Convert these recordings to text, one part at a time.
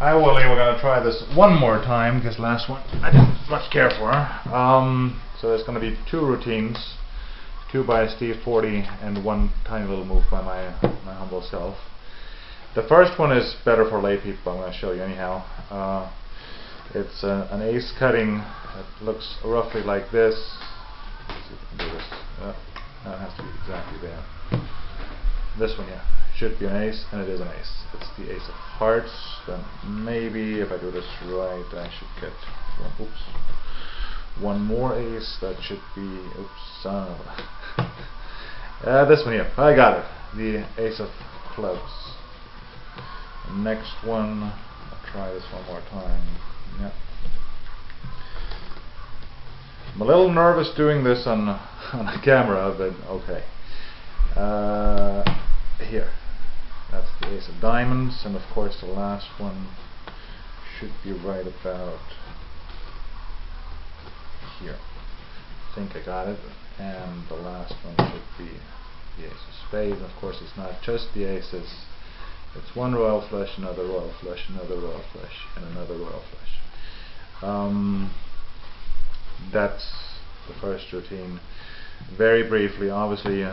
Hi Willie, we're going to try this one more time because last one I didn't much care for. So there's going to be two routines, two by Steve Forte and one tiny little move by my humble self. The first one is better for lay people, I'm going to show you anyhow. It's an ace cutting. It looks roughly like this. Let's see if we can do this. No, it has to be exactly there. This one here should be an ace, and it is an ace. It's the ace of hearts. Then maybe if I do this right, I should get one more ace. That should be this one here. I got it. The ace of clubs. The next one. I'll try this one more time. Yep. I'm a little nervous doing this on a camera, but okay. Here. That's the ace of diamonds, and of course the last one should be right about here. I think I got it. And the last one should be the ace of spades. And of course it's not just the aces. It's one royal flush, another royal flush, another royal flush, and another royal flush. That's the first routine. Very briefly, obviously,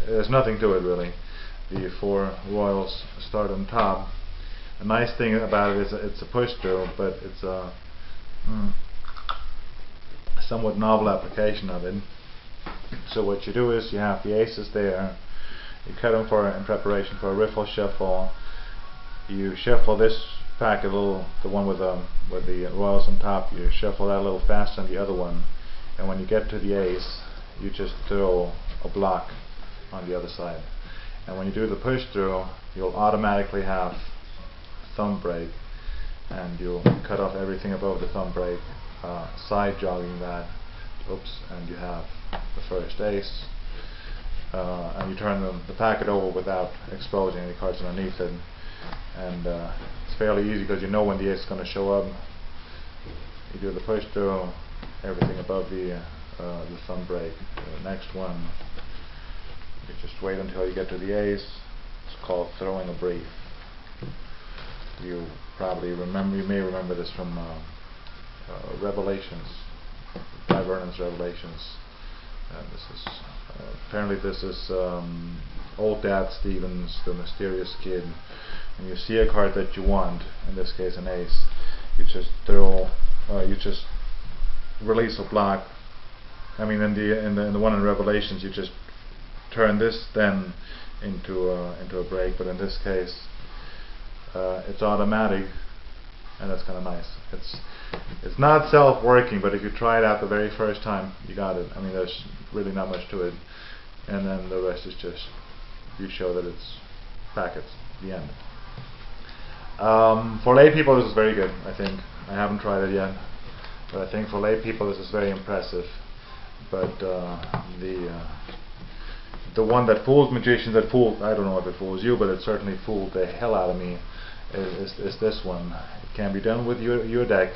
there's nothing to it really. The four royals start on top. A nice thing about it is it's a push through, but it's a somewhat novel application of it. So what you do is you have the aces there. You cut them in preparation for a riffle shuffle. You shuffle this pack a little, the one with the royals on top. You shuffle that a little faster than the other one, and when you get to the ace, you just throw a block on the other side. And when you do the push through, you'll automatically have thumb break, and you'll cut off everything above the thumb break, side jogging that. And you have the first ace. And you turn the packet over without exposing any cards underneath it, and it's fairly easy because you know when the ace is going to show up. You do the push through, everything above the thumb break. The next one, you just wait until you get to the ace. It's called throwing a brief. You may remember this from Revelations, Guy Vernon's Revelations. Apparently this is Old Dad Stevens, the mysterious kid, and you see a card that you want, in this case an ace. You just you just release a block. I mean, in the one in Revelations, you just turn this then into a break, but in this case, it's automatic, and that's kind of nice. It's not self-working, but if you try it out the very first time, you got it. I mean, there's really not much to it, and then the rest is just you show that it's packets. The end. For lay people, this is very good. I think I haven't tried it yet, but I think for lay people, this is very impressive. But the one that fools magicians, I don't know if it fools you, but it certainly fooled the hell out of me, is this one. It can be done with your deck,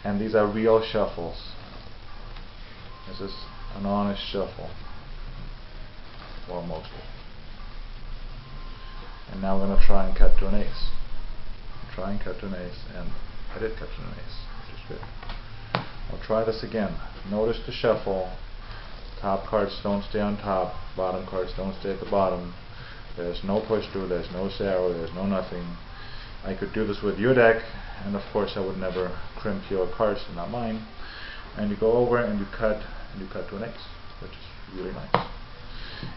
and these are real shuffles. This is an honest shuffle. Well, mostly. And now we're going to try and cut to an ace. Try and cut to an ace, and I did cut to an ace, which is good. I'll try this again. Notice the shuffle. Top cards don't stay on top, bottom cards don't stay at the bottom. There's no push through, there's no arrow, there's no nothing. I could do this with your deck, and of course I would never crimp your cards, not mine. And you go over and you cut to an ace, which is really nice.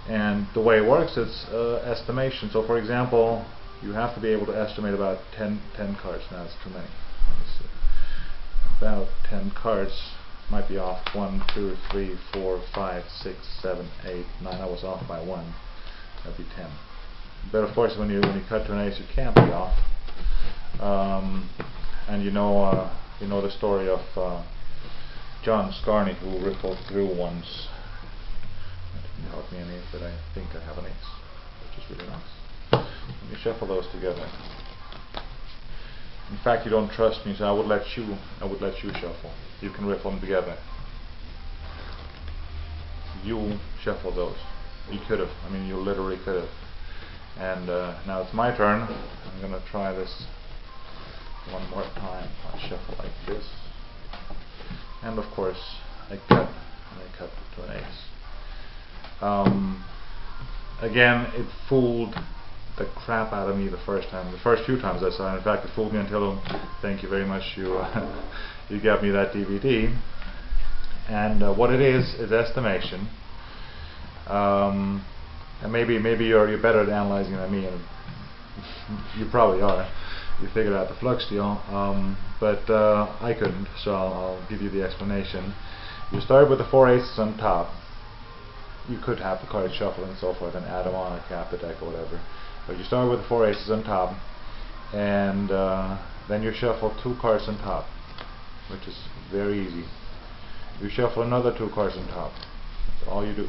And the way it works, it's estimation. So for example, you have to be able to estimate about 10 cards. Now that's too many. Let me see. About 10 cards. Might be off 1, 2, 3, 4, 5, 6, 7, 8, 9. I was off by 1. That'd be 10. But of course, when you cut to an ace, you can't be off. And you know the story of John Scarney, who rippled through once. That didn't help me any, but I think I have an ace, which is really nice. Let me shuffle those together. In fact, you don't trust me, so I would let you shuffle. You can riffle them together. You shuffle those. You could have. I mean, you literally could have. And now it's my turn. I'm going to try this one more time. I shuffle like this, and of course I cut, and I cut to an ace. Again, it fooled the crap out of me the first time. The first few times I saw it, in fact, it fooled me until, thank you very much, you you gave me that DVD. And what it is estimation. And maybe you're better at analyzing than me, and you probably are. You figured out the flux deal, but I couldn't, so I'll give you the explanation. You start with the 4 aces on top. You could have the cards shuffled and so forth and add them on or cap the deck or whatever. But you start with the 4 aces on top, and then you shuffle 2 cards on top, which is very easy. You shuffle another 2 cards on top. That's all you do.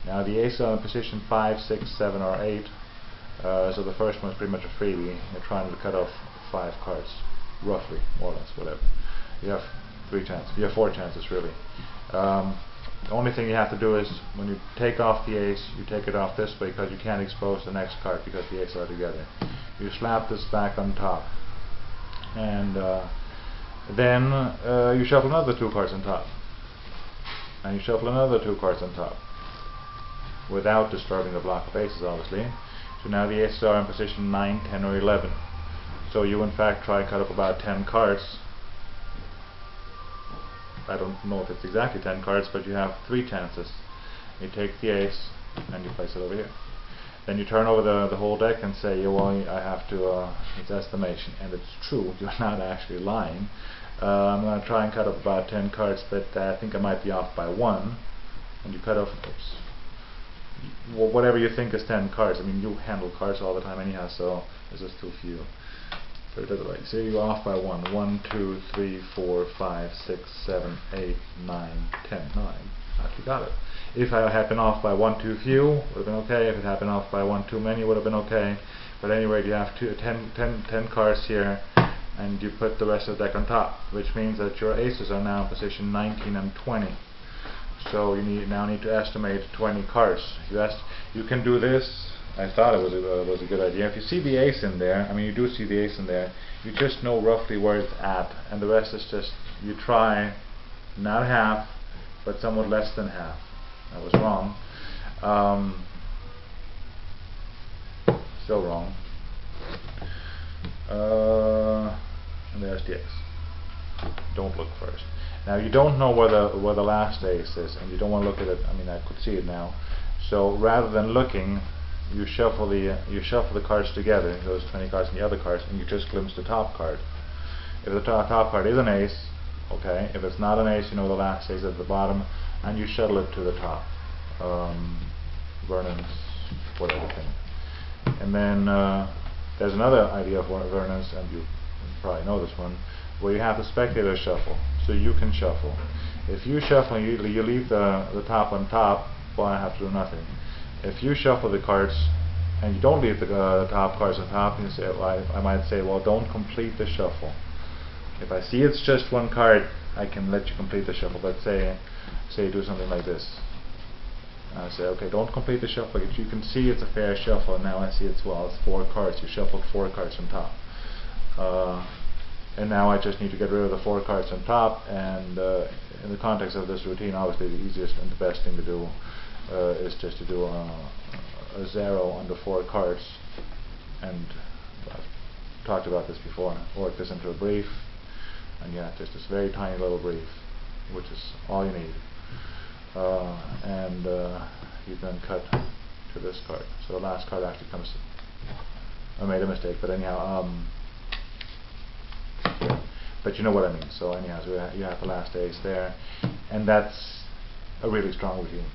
Now the aces are in position 5, 6, 7, or 8. So the first one is pretty much a freebie. You're trying to cut off 5 cards, roughly, more or less, whatever. You have 3 chances. You have 4 chances, really. The only thing you have to do is, when you take off the ace, you take it off this way because you can't expose the next card because the aces are together. You slap this back on top, and then you shuffle another 2 cards on top, and you shuffle another 2 cards on top, without disturbing the block of aces, obviously. So now the aces are in position 9, 10, or 11. So you in fact try to cut up about 10 cards. I don't know if it's exactly 10 cards, but you have 3 chances. You take the ace and you place it over here. Then you turn over the whole deck and say, yeah, well, I have to, it's estimation. And it's true, you're not actually lying. I'm going to try and cut up about 10 cards, but I think I might be off by 1. And you cut off, oops, well, whatever you think is 10 cards. I mean, you handle cards all the time anyhow, so there's just too few. Put it the other way. So you're off by 1. 1, 2, 3, 4, 5, 6, 7, 8, 9, 10. 9. Actually got it. If I had been off by 1 too few, would have been okay. If it had been off by 1 too many, would have been okay. But anyway, you have 10 cards here, and you put the rest of the deck on top, which means that your aces are now in position 19 and 20. So you now need to estimate 20 cards. You can do this. I thought it was a good idea. If you see the ace in there, I mean, you do see the ace in there, you just know roughly where it's at, and the rest is just, you try, not half, but somewhat less than half. I was wrong. Still wrong. And there's the ace. Don't look first. Now you don't know where the last ace is, and you don't want to look at it. I mean, I could see it now. So rather than looking, you shuffle the cards together, those 20 cards and the other cards, and you just glimpse the top card. If the top card is an ace, okay. If it's not an ace, you know the last ace at the bottom, and you shuttle it to the top. Vernon's, whatever thing. And then there's another idea of Vernon's, and you probably know this one, where you have the spectator shuffle, so you can shuffle. If you shuffle and you leave the top on top, well, I have to do nothing. If you shuffle the cards and you don't leave the top cards on top, you say, well, I might say, well, don't complete the shuffle. If I see it's just 1 card, I can let you complete the shuffle. But say you do something like this. I say, okay, don't complete the shuffle. If you can see it's a fair shuffle, and now I see it's 4 cards. You shuffled 4 cards on top. And now I just need to get rid of the 4 cards on top, and in the context of this routine, obviously the easiest and the best thing to do is just to do a 0 on the 4 cards. And I've talked about this before. Work this into a brief, and you have just this very tiny little brief, which is all you need. And you then cut to this card. So the last card actually comes to, I made a mistake, but anyhow, yeah. But you know what I mean. So anyhow, so you have the last ace there, and that's a really strong routine.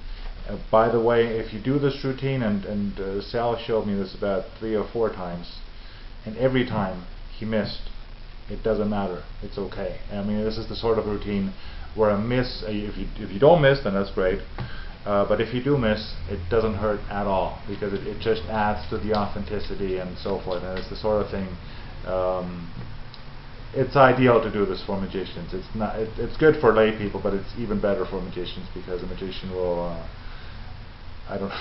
By the way, if you do this routine, and Sal showed me this about 3 or 4 times, and every time he missed, it doesn't matter. It's okay. I mean, this is the sort of routine where a miss, if you don't miss, then that's great. But if you do miss, it doesn't hurt at all, because it just adds to the authenticity and so forth. And it's the sort of thing. It's ideal to do this for magicians. It's not. It's good for lay people, but it's even better for magicians, because a magician will. I don't.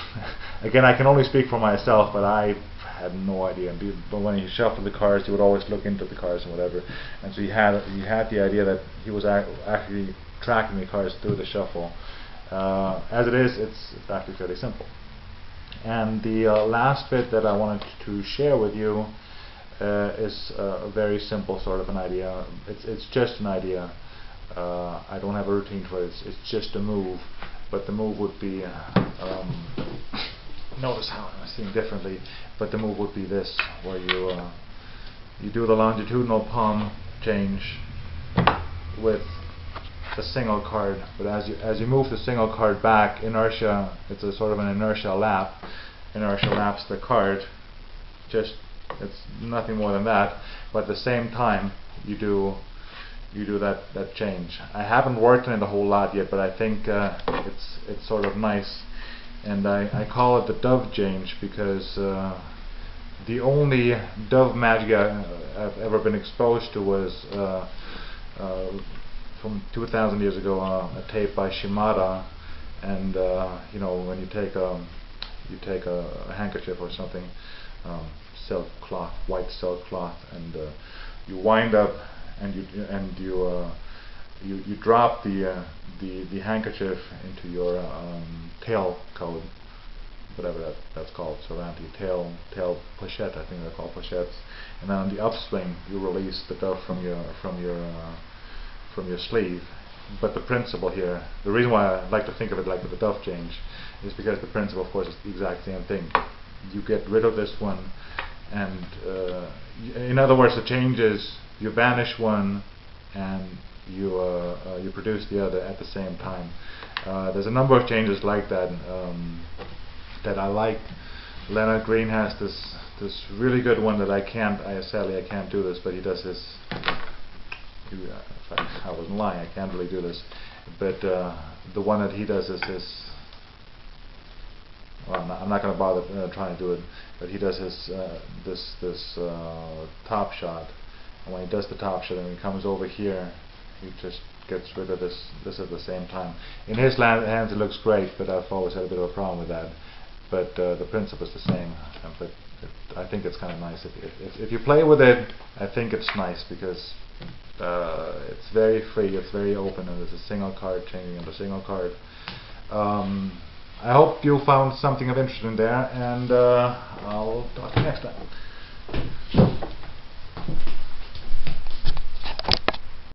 Again, I can only speak for myself, but I had no idea. But when he shuffled the cards, he would always look into the cards and whatever. And so he had the idea that he was actually tracking the cards through the shuffle. As it is, it's actually fairly simple. And the last bit that I wanted to share with you is a very simple sort of an idea. It's just an idea. I don't have a routine for it. It's just a move, but the move would be notice how I'm seeing differently. But the move would be this, where you do the longitudinal palm change with a single card, but as you move the single card back, inertia, it's a sort of an inertia lap. Inertia laps the card. It's nothing more than that. But at the same time, you do that change. I haven't worked on it a whole lot yet, but I think it's sort of nice, and I call it the dove change because the only dove magic I've ever been exposed to was from 2,000 years ago on a tape by Shimada, and you know, when you take a handkerchief or something, silk cloth, white silk cloth, and you wind up and you drop the handkerchief into your tail code, whatever that's called, so around your tail pochette, I think they're called pochettes, and then on the upswing you release the dove from your sleeve. But the principle here, the reason why I like to think of it like the dove change, is because the principle, of course, is the exact same thing. You get rid of this one, and in other words, the change is you banish one and you produce the other at the same time. There's a number of changes like that that I like. Leonard Green has this really good one that sadly I can't do this, but he does this. I wasn't lying, I can't really do this, but the one that he does is this. Well, I'm not going to bother trying to do it, but he does his this top shot, and when he does the top shot and he comes over here, he just gets rid of this at the same time. In his hands it looks great, but I've always had a bit of a problem with that. But the principle is the same. But I think it's kind of nice. If you play with it, I think it's nice because it's very free, it's very open, and there's a single card changing into a single card. I hope you found something of interest in there, and I'll talk to you next time.